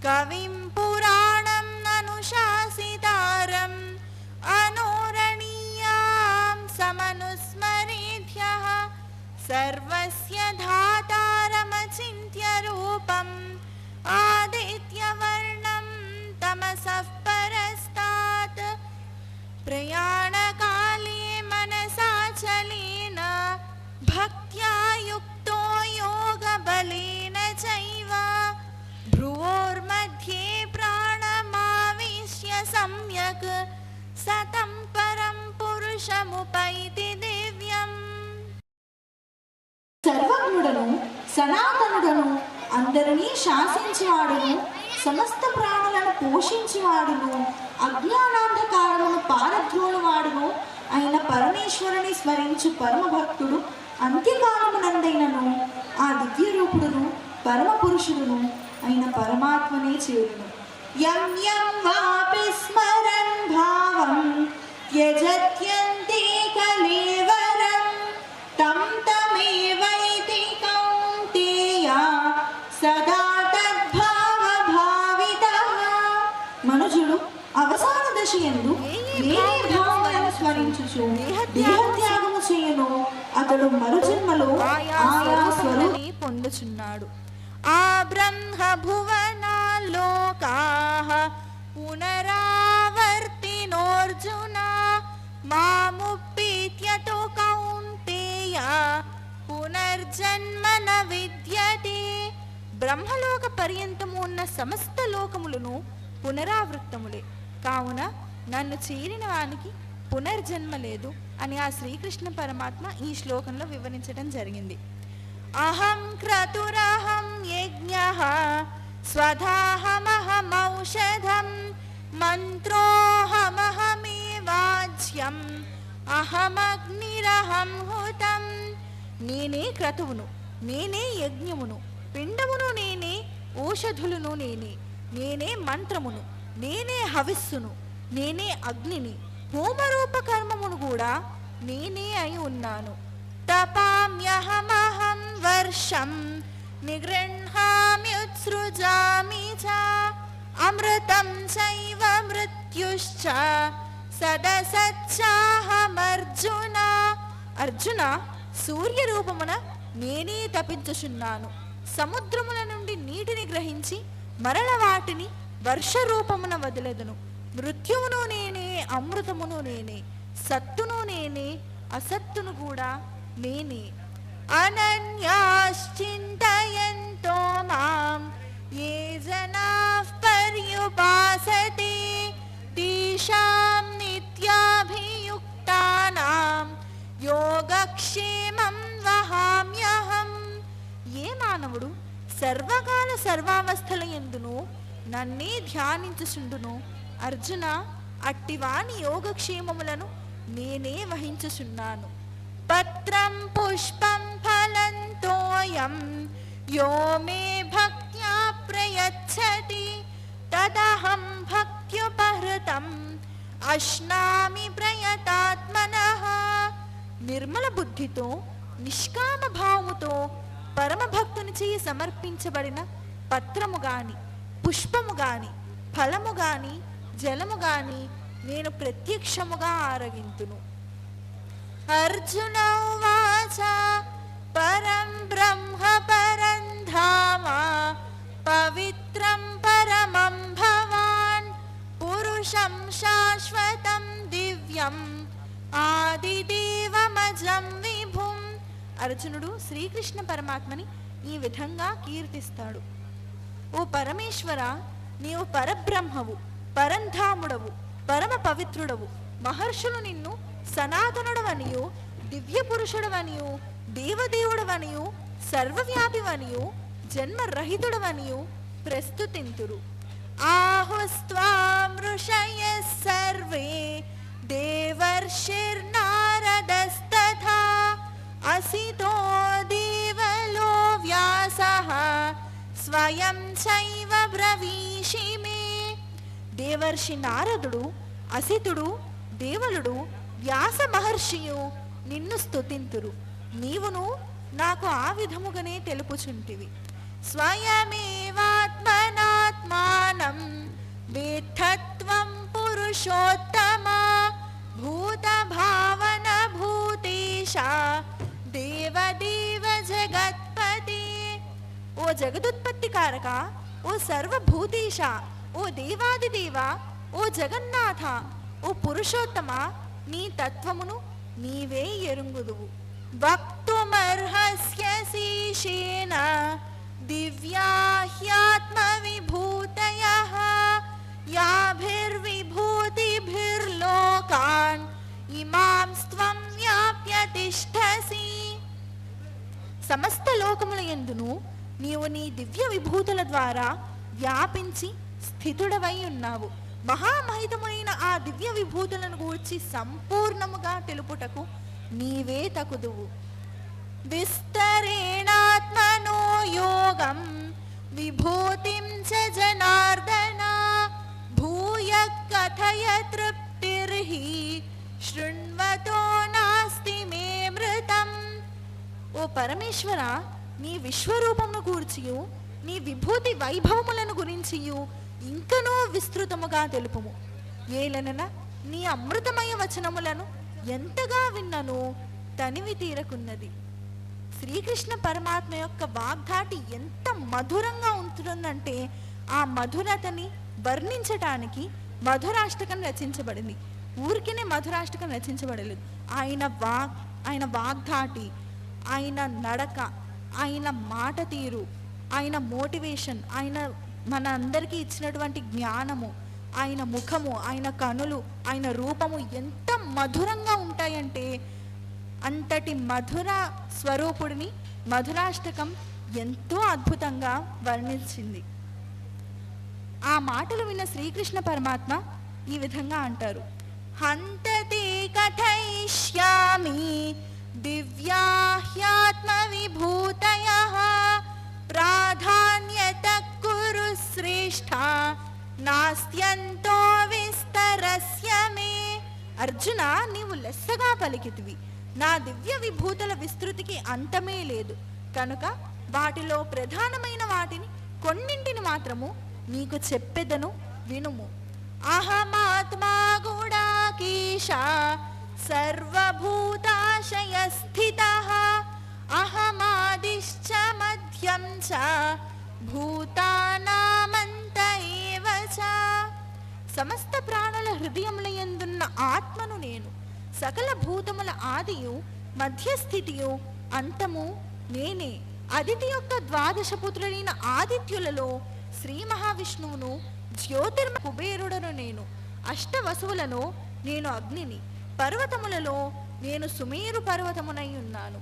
కవిం పురాణం అనుశాసితారం అనోరణీయాం సమనుస్మరేధ్యః సర్వస్య ధాతారమచింత్య రూపం ఆదిత్యవర్ణం తమసః పరస్తాత్ ప్రయాణకాలే మనసాచలేన భక్త్యా యుక్తో యోగబలేన చైవ భ్రువోర్मध्ये ప్రాణమావిశ్య సమ్యక్ సతం పరం పురుషముపైతి దివ్యం. సర్వజ్ఞుడను సనాతనుడను అందరినీ శాసించేవాడును సమస్త ప్రాణులను పోషించేవాడును అజ్ఞానాంధకారమును పారద్రోలువాడును అయిన పరమేశ్వరుని స్మరించు పరమభక్తుడు అంత్యకాలమునందైనను ఆ దివ్య రూపుడును పరమ పురుషుడును అయిన పరమాత్మనే చేరును. యం యం వాపి స్మరన్ భావం త్యజత్యంతే కలేవరం తం తమేవైతి కౌంతేయ సదా తద్భావ భావితః. మనుజుడు అవసాన దశయందు ఏ భావములను స్మరించుచు దేహత్యాగము చేయను అతడు మరుజన్మలో ఆయా స్వరూపాన్ని పొందుచున్నాడు. ఆ బ్రహ్మ భువనాలోకాః పునరావర్తినోర్జున మాముపీత్యతో కౌంతేయ పునర్జన్మ న విద్యతే. బ్రహ్మలోక పర్యంతము ఉన్న సమస్త లోకములను పునరావృత్తములే కావున నన్ను చేరిన వానికి పునర్జన్మ లేదు అని ఆ శ్రీకృష్ణ పరమాత్మ ఈ శ్లోకంలో వివరించడం జరిగింది. అహం క్రతురహం యజ్ఞః స్వధాహమహమౌషధం మంత్రోహమహమేవాజ్యం అహమగ్నిరహం హుతం. నేనే క్రతువును, నేనే యజ్ఞమును, పిండమును నేనే, ఔషధులను నేనే, నేనే మంత్రమును, నేనే హవిస్సును, నేనే అగ్నిని, హోమరూప కర్మమును కూడా నేనే అయి ఉన్నాను. తపామ్యహమహం వర్షం నిగృహామ్యుత్సృజామి చ అమృతం చైవ మృత్యుశ్చ సదసచ్చాహమర్జున. అర్జున, సూర్య రూపమున నేనే తపించుచున్నాను. సముద్రముల నుండి నీటిని గ్రహించి మరల వాటిని వర్ష రూపమున వదిలెదను. మృత్యువును నేనే, అమృతమును నేనే, సత్తును నేనే, అసత్తును కూడా నేనే. అనన్యాశ్చింతయంతో మాం ఏ జనాః పర్యుపాసతే తేషాం నిత్యాభియుక్తానాం యోగక్షేమం వహామ్యహం. ఏ మానవుడు సర్వకాల సర్వావస్థల యందును నన్నే ధ్యానించుచుండును అర్జున, అట్టివాని యోగక్షేమములను నేనే వహించుచున్నాను. పత్రం పుష్పం ఫలం తోయం యో మే భక్త్యా ప్రయచ్చతి తదహం భక్త్యుపహృతం అశ్నామి ప్రయతాత్మనః. నిర్మల బుద్ధితో నిష్కామ భావముతో పరమ భక్తుని చేయి సమర్పించబడిన పత్రము గాని, పుష్పము గాని, ఫలము గాని, జలము గాని నేను ప్రత్యక్షముగా ఆరగింతును. అర్జున ఉవాచ పరం బ్రహ్మ పరం ధామ పవిత్రం పరమం భవాన్ పురుషం శాశ్వతం దివ్యం ఆదిదేవమజం విభుం. అర్జునుడు శ్రీకృష్ణ పరమాత్మని ఈ విధంగా కీర్తిస్తాడు. ఓ పరమేశ్వర, నీవు పరబ్రహ్మవు, పరంధాముడవు, పరమ పవిత్రుడవు. మహర్షులు నిన్ను సనాతనుడవనియు, దివ్య పురుషుడవనియు, దేవదేవుడవనియు, సర్వవ్యాపివనియు, జన్మరహితుడవనియు ప్రస్తుతింతురు. ఆహుస్త్వాం ఋషయః సర్వే దేవర్షిర్నారదస్తథా అసితో దేవలో వ్యాసః స్వయం చైవ బ్రవీషి మే. దేవర్షి నారదుడు, అసితుడు, దేవలుడు, వ్యాస మహర్షియు నిన్ను స్తుతింతురు. నీవును నాకు ఆ విధముగానే తెలుపుచుంటివి. స్వయమేవాత్మనాత్మా పురుషోత్తమా భూత భావన భూతేశ దేవదేవ జగత్పతి. ఓ జగదుత్పత్తి కారక, ఓ సర్వభూతీశ, ఓ దేవాదిదేవ, ఓ జగన్నాథ, ఓ పురుషోత్తమ, నీ తత్వమును నీవే ఎరుంగుదువు. వక్తుమర్హస్య శేషేన దివ్యాహ్యాత్మ విభూతయః యాభిర్విభూతిభిర్లోకాన్ ఇమాం స్త్వం వ్యాప్య తిష్టసి. సమస్త లోకముల యందును నీవు నీ దివ్య విభూతుల ద్వారా వ్యాపించి స్థితుడవై ఉన్నావు. మహామహితములైన ఆ దివ్య విభూతులను గూర్చి సంపూర్ణముగా తెలుపుటకు నీవే తకుదువు. విస్తరేణాత్మనో యోగం విభూతిం చ జనార్దన భూయ కథయ తృప్తిర్హి శృణ్వతో నాస్తి మే మృతం. ఓ పరమేశ్వర, నీ విశ్వరూపమును గూర్చియు నీ విభూతి వైభవములను గురించియు ఇంకనూ విస్తృతముగా తెలుపుము. ఏలనన నీ అమృతమయ వచనములను ఎంతగా విన్నను తనివి తీరకున్నది. శ్రీకృష్ణ పరమాత్మ యొక్క వాగ్ధాటి ఎంత మధురంగా ఉంటుందంటే ఆ మధురతని వర్ణించటానికి మధురాష్టకం రచించబడింది. ఊరికినే మధురాష్టకం రచించబడలేదు. ఆయన వాగ్ధాటి, ఆయన నడక, ఆయన మాట తీరు, ఆయన మోటివేషన్, ఆయన మన అందరికీ ఇచ్చినటువంటి జ్ఞానము, ఆయన ముఖము, ఆయన కనులు, ఆయన రూపము ఎంత మధురంగా ఉంటాయంటే అంతటి మధుర స్వరూపుడిని మధురాష్టకం ఎంతో అద్భుతంగా వర్ణించింది. ఆ మాటలు విన్న శ్రీకృష్ణ పరమాత్మ ఈ విధంగా అంటారు. హంతతే కథయిష్యామి దివ్యాహ్యాత్మ విభూతయః ప్రాధాన్యత కురు శ్రేష్ఠ నాస్త్యంతో విస్తరస్య మే. అర్జున, నీవు లెస్సగా పలికితివి. నా దివ్య విభూతుల విస్తృతికి అంతమే లేదు కనుక వాటిలో ప్రధానమైన వాటిని కొన్నింటిని మాత్రము నీకు చెప్పెదను, వినుము. అహమాత్మా గుడాకేశ సర్వభూతాశయ స్థితః అహమాదిశ్చ మధ్యం చ భూతానామంత ఏవ చ. సమస్త ప్రాణుల హృదయముల యందున్న ఆత్మను నేను. సకల భూతముల ఆదియు మధ్యస్థితియు అంతము నేనే. అదితి యొక్క 12 పుత్రులైన ఆదిత్యులలో శ్రీ మహావిష్ణువును, జ్యోతిర్మ కుబేరుడను నేను. అష్టవసువులను నేను అగ్నిని, పర్వతములలో నేను సుమేరు పర్వతమునై ఉన్నాను.